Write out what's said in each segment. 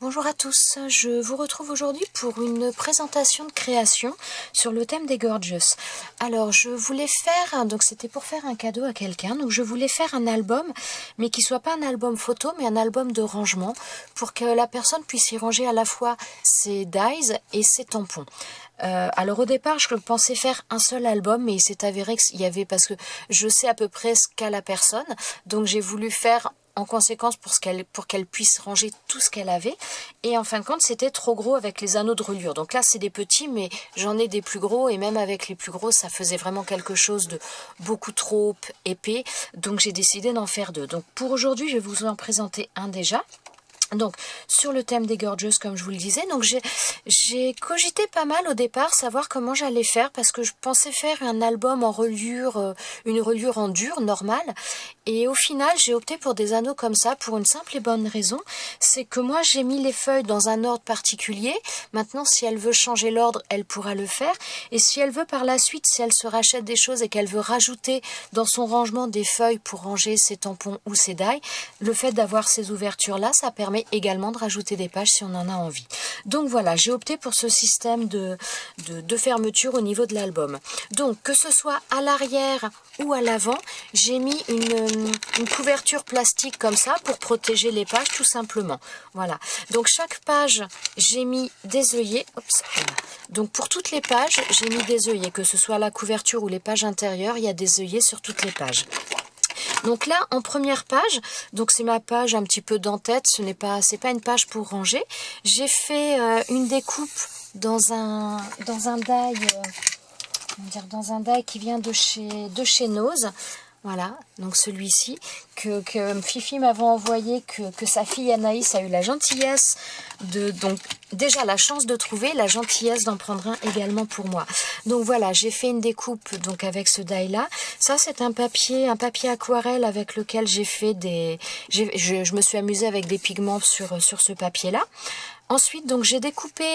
Bonjour à tous, je vous retrouve aujourd'hui pour une présentation de création sur le thème des Gorgeous. Alors je voulais faire, donc c'était pour faire un cadeau à quelqu'un, donc je voulais faire un album, mais qui soit pas un album photo, mais un album de rangement, pour que la personne puisse y ranger à la fois ses dies et ses tampons. Alors au départ je pensais faire un seul album, mais il s'est avéré qu'il y avait, parce que je sais à peu près ce qu'a la personne, donc j'ai voulu faire en conséquence pour qu'elle puisse ranger tout ce qu'elle avait, et en fin de compte c'était trop gros avec les anneaux de reliure. Donc là c'est des petits, mais j'en ai des plus gros, et même avec les plus gros ça faisait vraiment quelque chose de beaucoup trop épais, donc j'ai décidé d'en faire deux. Donc pour aujourd'hui je vais vous en présenter un déjà. Donc sur le thème des Gorgeous, comme je vous le disais, donc j'ai cogité pas mal au départ, savoir comment j'allais faire, parce que je pensais faire un album en reliure, une reliure en dur normale, et au final j'ai opté pour des anneaux comme ça pour une simple et bonne raison, c'est que moi j'ai mis les feuilles dans un ordre particulier. Maintenant si elle veut changer l'ordre, elle pourra le faire, et si elle veut par la suite, si elle se rachète des choses et qu'elle veut rajouter dans son rangement des feuilles pour ranger ses tampons ou ses dies, le fait d'avoir ces ouvertures là, ça permet également de rajouter des pages si on en a envie. Donc voilà, j'ai opté pour ce système de fermeture au niveau de l'album. Donc que ce soit à l'arrière ou à l'avant, j'ai mis une couverture plastique comme ça pour protéger les pages tout simplement. Voilà, donc chaque page j'ai mis des œillets. Voilà. Donc pour toutes les pages j'ai mis des œillets, que ce soit la couverture ou les pages intérieures, il y a des œillets sur toutes les pages. Donc là, en première page, donc c'est ma page un petit peu d'en-tête, c'est pas une page pour ranger. J'ai fait une découpe dans un die, dans un die qui vient de chez Nose. Voilà, donc celui-ci que Fifi m'avait envoyé, que sa fille Anaïs a eu la gentillesse donc déjà la chance de trouver, la gentillesse d'en prendre un également pour moi. Donc voilà, j'ai fait une découpe donc avec ce die là. Ça c'est un papier aquarelle avec lequel j'ai fait je me suis amusée avec des pigments sur ce papier là. Ensuite, donc j'ai découpé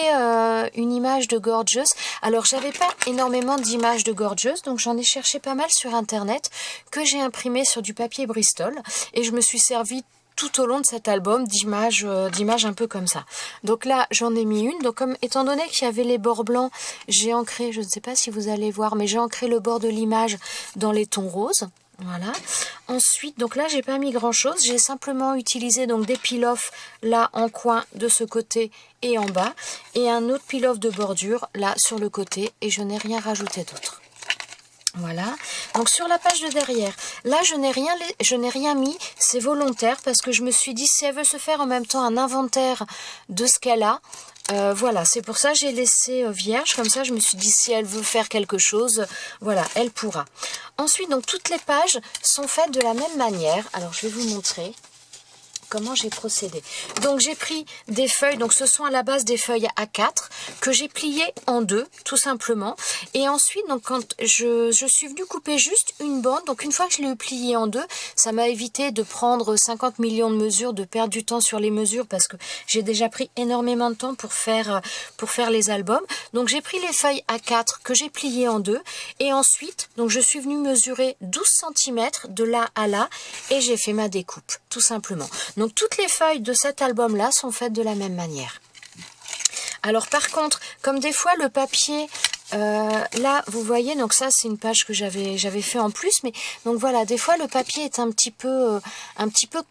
une image de Gorgeous. Alors, j'avais pas énormément d'images de Gorgeous, donc j'en ai cherché pas mal sur Internet, que j'ai imprimé sur du papier Bristol, et je me suis servi tout au long de cet album d'images un peu comme ça. Donc là, j'en ai mis une. Donc étant donné qu'il y avait les bords blancs, j'ai ancré, je ne sais pas si vous allez voir, mais j'ai ancré le bord de l'image dans les tons roses. Voilà. Ensuite, donc là, j'ai pas mis grand chose. J'ai simplement utilisé donc des peel-off là en coin de ce côté et en bas, et un autre peel-off de bordure là sur le côté, et je n'ai rien rajouté d'autre. Voilà, donc sur la page de derrière, là je n'ai rien mis, c'est volontaire, parce que je me suis dit, si elle veut se faire en même temps un inventaire de ce qu'elle a, voilà, c'est pour ça que j'ai laissé vierge, comme ça je me suis dit, si elle veut faire quelque chose, voilà, elle pourra. Ensuite, donc toutes les pages sont faites de la même manière. Alors je vais vous montrer comment j'ai procédé. Donc j'ai pris des feuilles, donc ce sont à la base des feuilles A4 que j'ai pliées en deux tout simplement, et ensuite donc quand je suis venue couper juste une bande, donc une fois que je l'ai pliée en deux, ça m'a évité de prendre 50 millions de mesures, de perdre du temps sur les mesures, parce que j'ai déjà pris énormément de temps pour faire les albums. Donc j'ai pris les feuilles A4 que j'ai pliées en deux, et ensuite donc je suis venue mesurer 12 cm de là à là, et j'ai fait ma découpe tout simplement. Donc toutes les feuilles de cet album-là sont faites de la même manière. Alors par contre, comme des fois le papier, là vous voyez, donc ça c'est une page que j'avais fait en plus, mais donc voilà, des fois le papier est un petit peu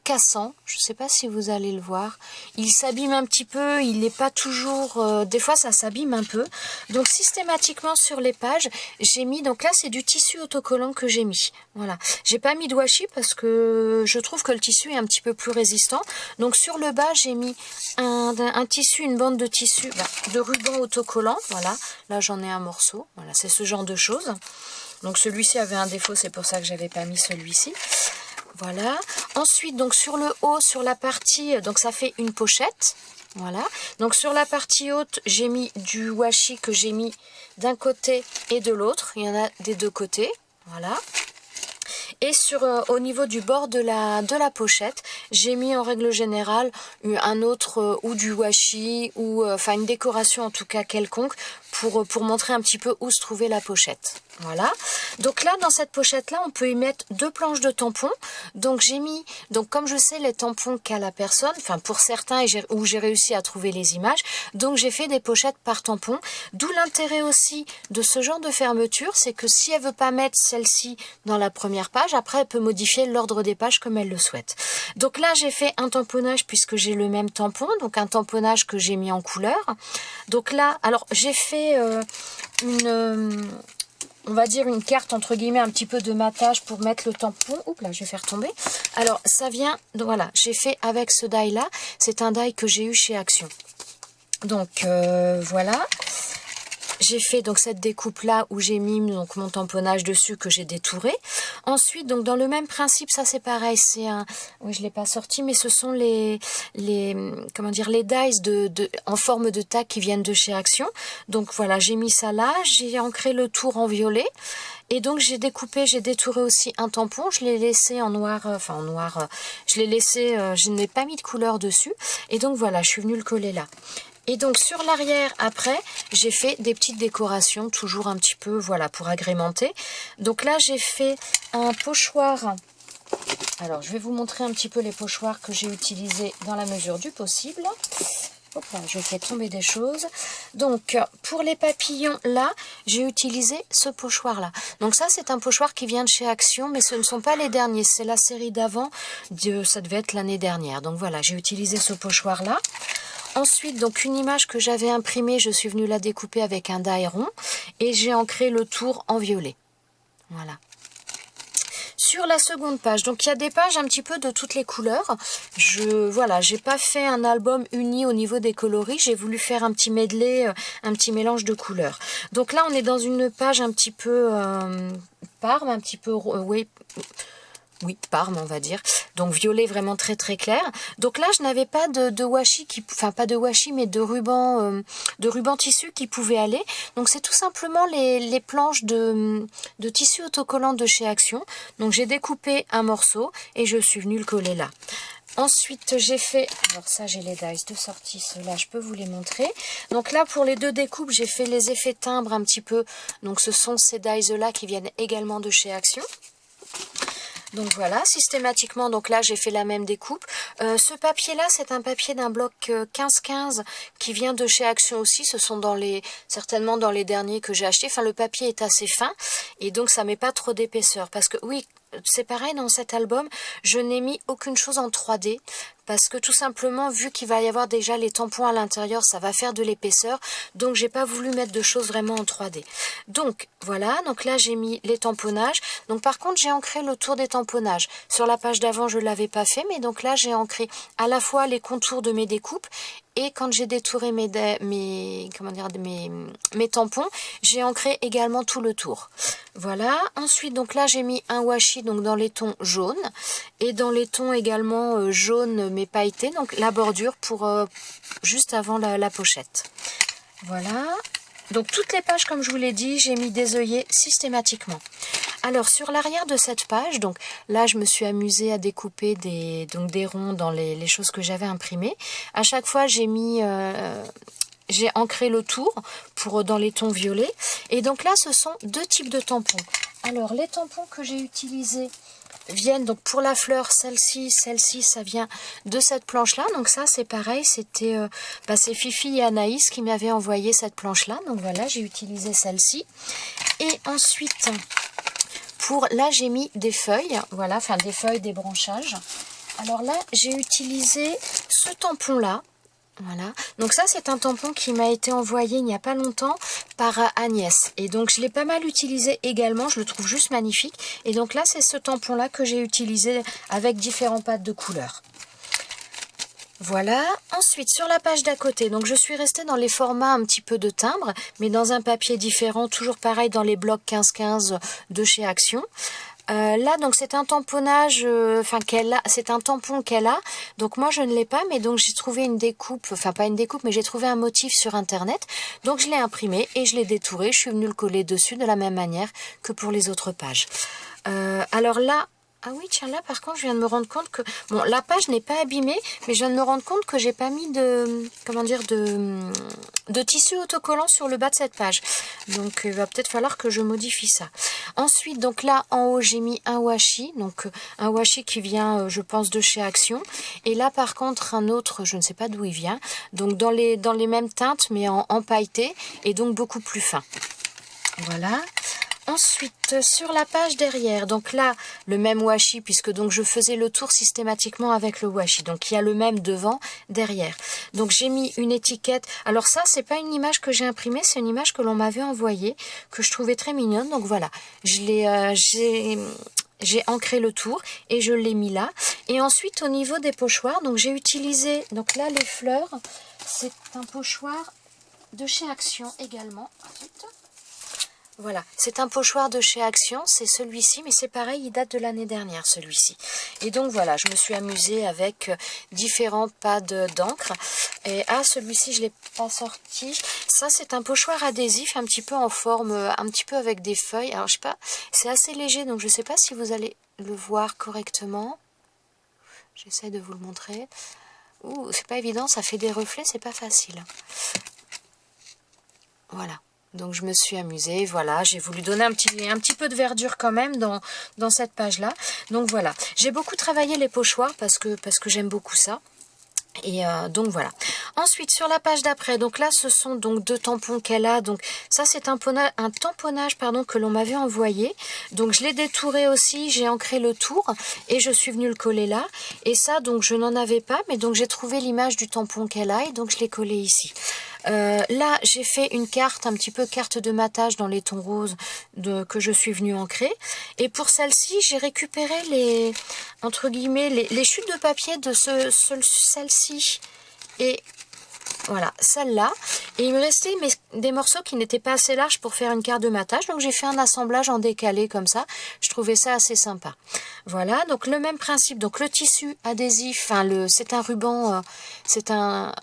cassant. Je ne sais pas si vous allez le voir. Il s'abîme un petit peu, il n'est pas toujours, des fois ça s'abîme un peu. Donc systématiquement sur les pages, j'ai mis, donc là c'est du tissu autocollant que j'ai mis. Voilà, j'ai pas mis de washi parce que je trouve que le tissu est un petit peu plus résistant. Donc sur le bas j'ai mis un tissu, une bande de tissu, de ruban autocollant. Voilà, là j'en ai un morceau. Voilà, c'est ce genre de choses. Donc celui-ci avait un défaut, c'est pour ça que j'avais pas mis celui-ci. Voilà. Ensuite, donc sur le haut, sur la partie, donc ça fait une pochette. Voilà. Donc sur la partie haute, j'ai mis du washi que j'ai mis d'un côté et de l'autre. Il y en a des deux côtés. Voilà. Et au niveau du bord de la pochette, j'ai mis en règle générale un autre ou du washi ou enfin une décoration en tout cas quelconque pour montrer un petit peu où se trouvait la pochette. Voilà, donc là dans cette pochette là on peut y mettre 2 planches de tampons. Donc j'ai mis, donc comme je sais les tampons qu'a la personne, enfin pour certains où j'ai réussi à trouver les images, donc j'ai fait des pochettes par tampon. D'où l'intérêt aussi de ce genre de fermeture, c'est que si elle veut pas mettre celle-ci dans la première page, après elle peut modifier l'ordre des pages comme elle le souhaite. Donc là j'ai fait un tamponnage puisque j'ai le même tampon, donc un tamponnage que j'ai mis en couleur. Donc là, alors j'ai fait on va dire une carte entre guillemets un petit peu de matage pour mettre le tampon. Oups là, je vais faire tomber. Alors ça vient, donc voilà, j'ai fait avec ce die là. C'est un die que j'ai eu chez Action. Donc voilà. J'ai fait donc cette découpe là où j'ai mis donc mon tamponnage dessus que j'ai détouré. Ensuite donc dans le même principe, ça c'est pareil, c'est un, oui je l'ai pas sorti, mais ce sont les comment dire, les dies en forme de tag qui viennent de chez Action. Donc voilà, j'ai mis ça là, j'ai ancré le tour en violet. Et donc j'ai découpé, j'ai détouré aussi un tampon, je l'ai laissé en noir, enfin en noir, je l'ai laissé, je n'ai pas mis de couleur dessus. Et donc voilà, je suis venue le coller là. Et donc sur l'arrière, après, j'ai fait des petites décorations, toujours un petit peu, voilà, pour agrémenter. Donc là, j'ai fait un pochoir. Alors, je vais vous montrer un petit peu les pochoirs que j'ai utilisés dans la mesure du possible. Hop là, je fais tomber des choses. Donc, pour les papillons, là, j'ai utilisé ce pochoir-là. Donc ça, c'est un pochoir qui vient de chez Action, mais ce ne sont pas les derniers. C'est la série d'avant, ça devait être l'année dernière. Donc voilà, j'ai utilisé ce pochoir-là. Ensuite, donc une image que j'avais imprimée, je suis venue la découper avec un die rond et j'ai ancré le tour en violet. Voilà. Sur la seconde page, donc il y a des pages un petit peu de toutes les couleurs. Voilà, j'ai pas fait un album uni au niveau des coloris, j'ai voulu faire un petit medley, un petit mélange de couleurs. Donc là, on est dans une page un petit peu parme, un petit peu oui, parme, on va dire. Donc violet vraiment très très clair. Donc là, je n'avais pas de washi, enfin pas de washi, mais de ruban tissu qui pouvait aller. Donc c'est tout simplement les planches de tissu autocollant de chez Action. Donc j'ai découpé un morceau et je suis venue le coller là. Ensuite, j'ai fait, alors ça j'ai les dies de sortie, ceux-là je peux vous les montrer. Donc là pour les deux découpes, j'ai fait les effets timbres un petit peu. Donc ce sont ces dies-là qui viennent également de chez Action. Donc voilà, systématiquement, donc là j'ai fait la même découpe. Ce papier-là, c'est un papier d'un bloc 15-15 qui vient de chez Action aussi. Ce sont certainement dans les derniers que j'ai achetés. Enfin, le papier est assez fin et donc ça met pas trop d'épaisseur. Parce que oui, c'est pareil dans cet album, je n'ai mis aucune chose en 3D. Parce que tout simplement, vu qu'il va y avoir déjà les tampons à l'intérieur, ça va faire de l'épaisseur. Donc, j'ai pas voulu mettre de choses vraiment en 3D. Donc, voilà. Donc là, j'ai mis les tamponnages. Donc, par contre, j'ai ancré le tour des tamponnages. Sur la page d'avant, je l'avais pas fait. Mais donc là, j'ai ancré à la fois les contours de mes découpes. Et quand j'ai détouré mes tampons, j'ai ancré également tout le tour. Voilà. Ensuite, donc là, j'ai mis un washi donc dans les tons jaunes. Et dans les tons également jaunes mais pailletés. Donc la bordure pour juste avant la pochette. Voilà. Donc toutes les pages, comme je vous l'ai dit, j'ai mis des œillets systématiquement. Alors sur l'arrière de cette page, donc là je me suis amusée à découper des ronds dans les choses que j'avais imprimées. À chaque fois j'ai ancré le tour dans les tons violets. Et donc là ce sont deux types de tampons. Alors les tampons que j'ai utilisés viennent donc pour la fleur, celle-ci, ça vient de cette planche-là. Donc ça, c'est pareil, c'était c'est Fifi et Anaïs qui m'avaient envoyé cette planche-là. Donc voilà, j'ai utilisé celle-ci. Et ensuite, là, j'ai mis des feuilles, voilà, enfin des feuilles, des branchages. Alors là, j'ai utilisé ce tampon-là. Voilà, donc ça c'est un tampon qui m'a été envoyé il n'y a pas longtemps par Agnès. Et donc je l'ai pas mal utilisé également, je le trouve juste magnifique. Et donc là c'est ce tampon là que j'ai utilisé avec différents pattes de couleurs. Voilà, ensuite sur la page d'à côté, donc je suis restée dans les formats un petit peu de timbre, mais dans un papier différent, toujours pareil dans les blocs 15-15 de chez Action. Là donc c'est un tamponnage, c'est un tampon qu'elle a, donc moi je ne l'ai pas, mais donc j'ai trouvé une découpe, enfin pas une découpe, mais j'ai trouvé un motif sur internet, donc je l'ai imprimé et je l'ai détouré, je suis venue le coller dessus de la même manière que pour les autres pages. Alors là, Ah oui, tiens, là, par contre, je viens de me rendre compte que... Bon, la page n'est pas abîmée, mais je viens de me rendre compte que j'ai pas mis de... Comment dire, de tissu autocollant sur le bas de cette page. Donc, il va peut-être falloir que je modifie ça. Ensuite, donc là, en haut, j'ai mis un washi. Donc, un washi qui vient, je pense, de chez Action. Et là, par contre, un autre, je ne sais pas d'où il vient. Donc, dans les mêmes teintes, mais en pailleté. Et donc, beaucoup plus fin. Voilà. Ensuite, sur la page derrière, donc là, le même washi, puisque donc je faisais le tour systématiquement avec le washi. Donc, il y a le même devant, derrière. Donc, j'ai mis une étiquette. Alors ça, c'est pas une image que j'ai imprimée, c'est une image que l'on m'avait envoyée, que je trouvais très mignonne. Donc, voilà, j'ai ancré le tour et je l'ai mis là. Et ensuite, au niveau des pochoirs, donc j'ai utilisé, donc là, les fleurs, c'est un pochoir de chez Action également. Voilà, c'est un pochoir de chez Action, c'est celui-ci, mais c'est pareil, il date de l'année dernière, celui-ci. Et donc voilà, je me suis amusée avec différents pads d'encre. Et celui-ci, je ne l'ai pas sorti. Ça, c'est un pochoir adhésif, un petit peu en forme, un petit peu avec des feuilles. Alors, je sais pas, c'est assez léger, donc je ne sais pas si vous allez le voir correctement. J'essaie de vous le montrer. Ouh, c'est pas évident, ça fait des reflets, c'est pas facile. Voilà. Donc je me suis amusée, voilà, j'ai voulu donner un petit peu de verdure quand même dans cette page-là. Donc voilà, j'ai beaucoup travaillé les pochoirs parce que j'aime beaucoup ça. Et donc voilà. Ensuite sur la page d'après, donc là ce sont donc 2 tampons qu'elle a. Donc ça c'est un tamponnage pardon que l'on m'avait envoyé. Donc je l'ai détouré aussi, j'ai ancré le tour et je suis venue le coller là. Et ça donc je n'en avais pas, mais donc j'ai trouvé l'image du tampon qu'elle a et donc je l'ai collé ici. Là, j'ai fait une carte, un petit peu carte de matage dans les tons roses que je suis venue ancrer. Et pour celle-ci, j'ai récupéré les, entre guillemets, les chutes de papier de celle-ci et voilà, celle-là. Et il me restait des morceaux qui n'étaient pas assez larges pour faire une carte de matage. Donc, j'ai fait un assemblage en décalé comme ça. Je trouvais ça assez sympa. Voilà, donc le même principe. Donc, le tissu adhésif, enfin, c'est un ruban, c'est un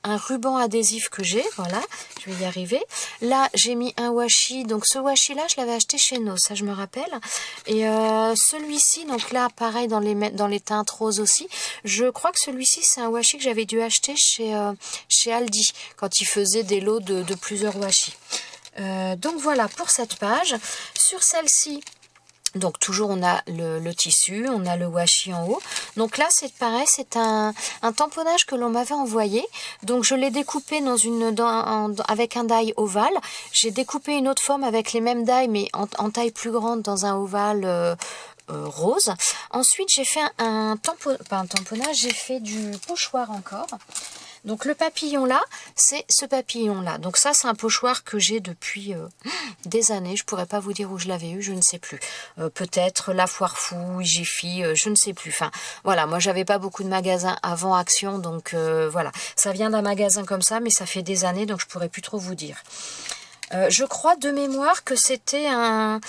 ruban adhésif que j'ai, voilà, je vais y arriver. Là, j'ai mis un washi, donc ce washi-là, je l'avais acheté chez No, ça je me rappelle. Et celui-ci, donc là, pareil, dans les teintes roses aussi, je crois que celui-ci, c'est un washi que j'avais dû acheter chez Aldi, quand il faisait des lots de plusieurs washi. Donc voilà, pour cette page. Sur celle-ci, donc toujours on a le tissu, on a le washi en haut. Donc là c'est pareil, c'est un tamponnage que l'on m'avait envoyé. Donc je l'ai découpé avec un die ovale. J'ai découpé une autre forme avec les mêmes die mais en taille plus grande dans un ovale rose. Ensuite j'ai fait un tamponnage, j'ai fait du pochoir encore. Donc le papillon là, c'est ce papillon là. Donc ça c'est un pochoir que j'ai depuis des années. Je pourrais pas vous dire où je l'avais eu, je ne sais plus. Peut-être la Foire Fouille, Jiffy, je ne sais plus. Enfin voilà, moi j'avais pas beaucoup de magasins avant Action, donc voilà. Ça vient d'un magasin comme ça, mais ça fait des années, donc je pourrais plus trop vous dire. Je crois de mémoire que c'était un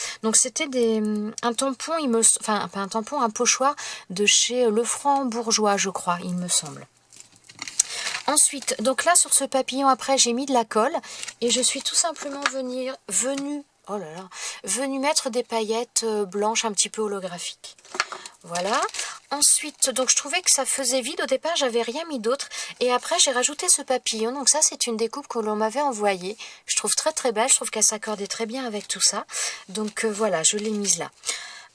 tampon, enfin pas un tampon, un pochoir de chez Lefranc Bourgeois, je crois, il me semble. Ensuite, donc là sur ce papillon après j'ai mis de la colle et je suis tout simplement venue mettre des paillettes blanches un petit peu holographiques. Voilà. Ensuite, donc je trouvais que ça faisait vide. Au départ, j'avais rien mis d'autre. Et après, j'ai rajouté ce papillon. Donc ça, c'est une découpe que l'on m'avait envoyée. Je trouve très très belle. Je trouve qu'elle s'accordait très bien avec tout ça. Donc voilà, je l'ai mise là.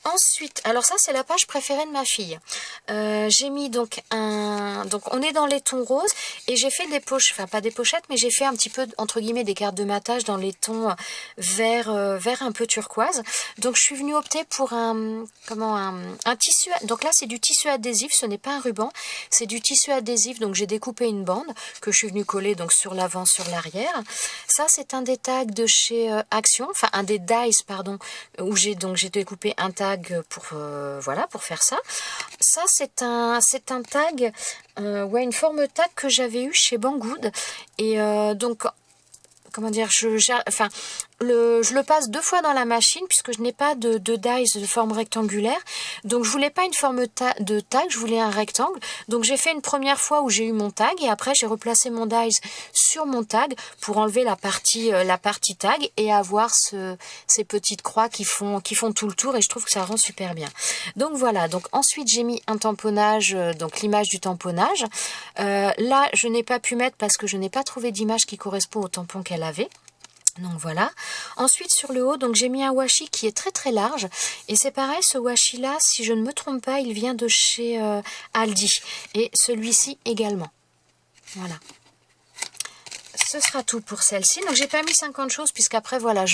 Ensuite, alors ça c'est la page préférée de ma fille. J'ai mis donc on est dans les tons roses et j'ai fait des poches, enfin pas des pochettes, mais j'ai fait un petit peu entre guillemets des cartes de matage dans les tons vert un peu turquoise. Donc je suis venue opter pour un tissu. Donc là c'est du tissu adhésif, ce n'est pas un ruban, c'est du tissu adhésif. Donc j'ai découpé une bande que je suis venue coller donc sur l'avant, sur l'arrière. Ça c'est un des tags de chez Action, enfin un des dies pardon, où j'ai découpé un tag pour voilà, pour faire ça. Ça c'est un tag une forme tag que j'avais eu chez Banggood et donc comment dire, je le passe 2 fois dans la machine puisque je n'ai pas de dies de forme rectangulaire. Donc je voulais pas une forme de tag, je voulais un rectangle. Donc j'ai fait une première fois où j'ai eu mon tag et après j'ai replacé mon dies sur mon tag pour enlever la partie tag et avoir ces petites croix qui font tout le tour et je trouve que ça rend super bien. Donc voilà, donc ensuite j'ai mis un tamponnage, donc l'image du tamponnage. Là je n'ai pas pu mettre parce que je n'ai pas trouvé d'image qui correspond au tampon qu'elle avait. Donc voilà. Ensuite sur le haut, donc j'ai mis un washi qui est très très large et c'est pareil, ce washi là, si je ne me trompe pas, il vient de chez Aldi et celui-ci également. Voilà. Ce sera tout pour celle-ci. Donc j'ai pas mis 50 choses puisqu'après voilà,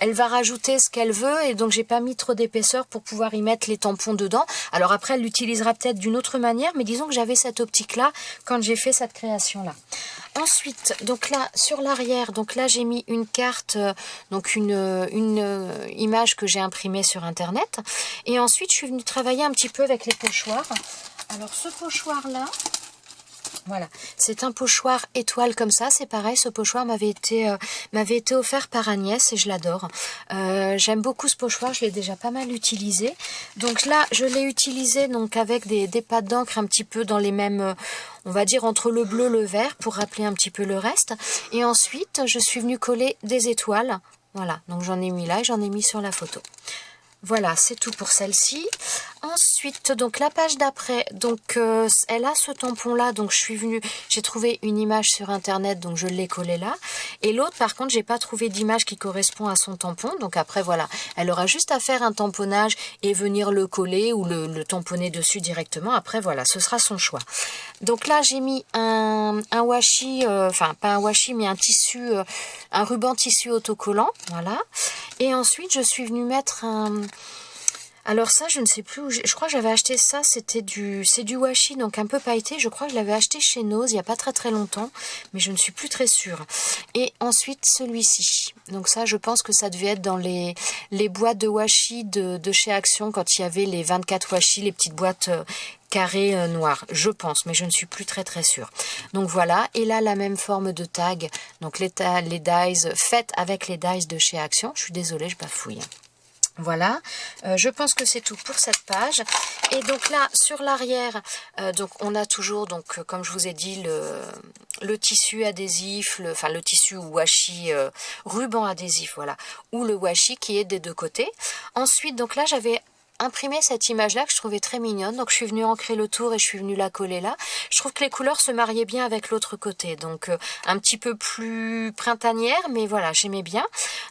elle va rajouter ce qu'elle veut et donc j'ai pas mis trop d'épaisseur pour pouvoir y mettre les tampons dedans. Alors après elle l'utilisera peut-être d'une autre manière, mais disons que j'avais cette optique là quand j'ai fait cette création là. Ensuite, donc là sur l'arrière, donc là j'ai mis une carte, donc une image que j'ai imprimée sur internet. Et ensuite je suis venue travailler un petit peu avec les pochoirs. Alors ce pochoir là. Voilà, c'est un pochoir étoile comme ça, c'est pareil, ce pochoir m'avait été offert par Agnès et je l'adore. J'aime beaucoup ce pochoir, je l'ai déjà pas mal utilisé. Donc là, je l'ai utilisé donc avec des pattes d'encre un petit peu dans les mêmes, on va dire entre le bleu et le vert pour rappeler un petit peu le reste. Et ensuite, je suis venue coller des étoiles. Voilà, donc j'en ai mis là et j'en ai mis sur la photo. Voilà, c'est tout pour celle-ci. Ensuite, donc la page d'après, donc elle a ce tampon-là, donc j'ai trouvé une image sur internet, donc je l'ai collée là. Et l'autre, par contre, j'ai pas trouvé d'image qui correspond à son tampon. Donc après, voilà, elle aura juste à faire un tamponnage et venir le coller ou le tamponner dessus directement. Après, voilà, ce sera son choix. Donc là, j'ai mis un washi, enfin pas un washi, mais un tissu, un ruban tissu autocollant, voilà. Et ensuite, je suis venue mettre un... Alors ça, je ne sais plus où je crois que j'avais acheté ça, c'est du washi, donc un peu pailleté. Je crois que je l'avais acheté chez Nose il n'y a pas très longtemps, mais je ne suis plus très sûre. Et ensuite, celui-ci. Donc ça, je pense que ça devait être dans les boîtes de washi de chez Action, quand il y avait les 24 washi, les petites boîtes carrées noires, je pense, mais je ne suis plus très sûre. Donc voilà, et là, la même forme de tag, donc les dies faites avec les dies de chez Action. Je suis désolée, je bafouille. Voilà, je pense que c'est tout pour cette page. Et donc là, sur l'arrière, donc on a toujours, donc comme je vous ai dit, le tissu adhésif, le tissu washi ruban adhésif, voilà, ou le washi qui est des deux côtés. Ensuite, donc là, j'avais imprimé cette image-là que je trouvais très mignonne. Donc je suis venue ancrer le tour et je suis venue la coller là. Je trouve que les couleurs se mariaient bien avec l'autre côté. Donc un petit peu plus printanière, mais voilà, j'aimais bien.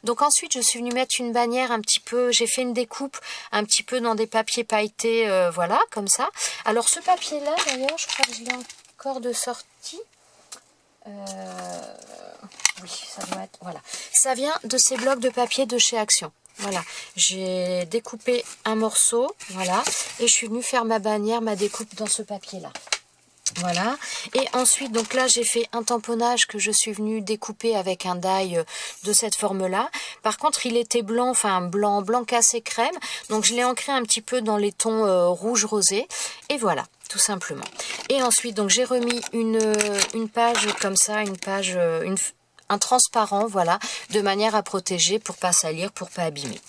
Donc ensuite, je suis venue mettre une bannière un petit peu, j'ai fait une découpe un petit peu dans des papiers pailletés, voilà, comme ça. Alors ce papier-là, d'ailleurs, je crois que je l'ai encore de sortie. Oui, ça doit être, voilà. Ça vient de ces blocs de papier de chez Action. Voilà, j'ai découpé un morceau, voilà, et je suis venue faire ma bannière, ma découpe dans ce papier-là. Voilà, et ensuite, donc là, j'ai fait un tamponnage que je suis venue découper avec un die de cette forme-là. Par contre, il était blanc, enfin blanc cassé crème, donc je l'ai ancré un petit peu dans les tons rouge rosé, et voilà, tout simplement. Et ensuite, donc j'ai remis une page comme ça, un transparent, voilà, de manière à protéger pour pas salir, pour pas abîmer.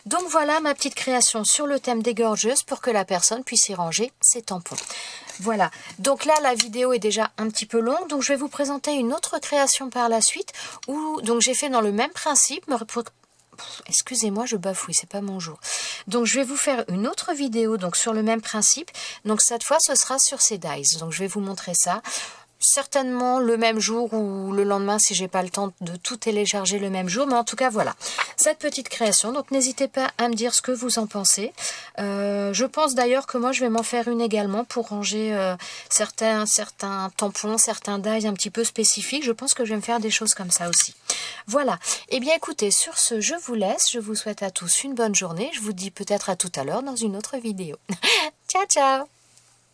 Donc voilà ma petite création sur le thème des gorgeuses pour que la personne puisse y ranger ses tampons. Voilà, donc là la vidéo est déjà un petit peu longue, donc je vais vous présenter une autre création par la suite où donc j'ai fait dans le même principe. Excusez-moi, je bafouille, c'est pas mon jour. Donc je vais vous faire une autre vidéo donc sur le même principe. Donc cette fois ce sera sur ces dies. Donc je vais vous montrer ça. Certainement le même jour ou le lendemain si j'ai pas le temps de tout télécharger le même jour, mais en tout cas voilà cette petite création. Donc n'hésitez pas à me dire ce que vous en pensez. Je pense d'ailleurs que moi je vais m'en faire une également pour ranger certains tampons, certains dies un petit peu spécifiques. Je pense que je vais me faire des choses comme ça aussi. Voilà, et bien écoutez, sur ce je vous laisse, je vous souhaite à tous une bonne journée, je vous dis peut-être à tout à l'heure dans une autre vidéo. Ciao ciao.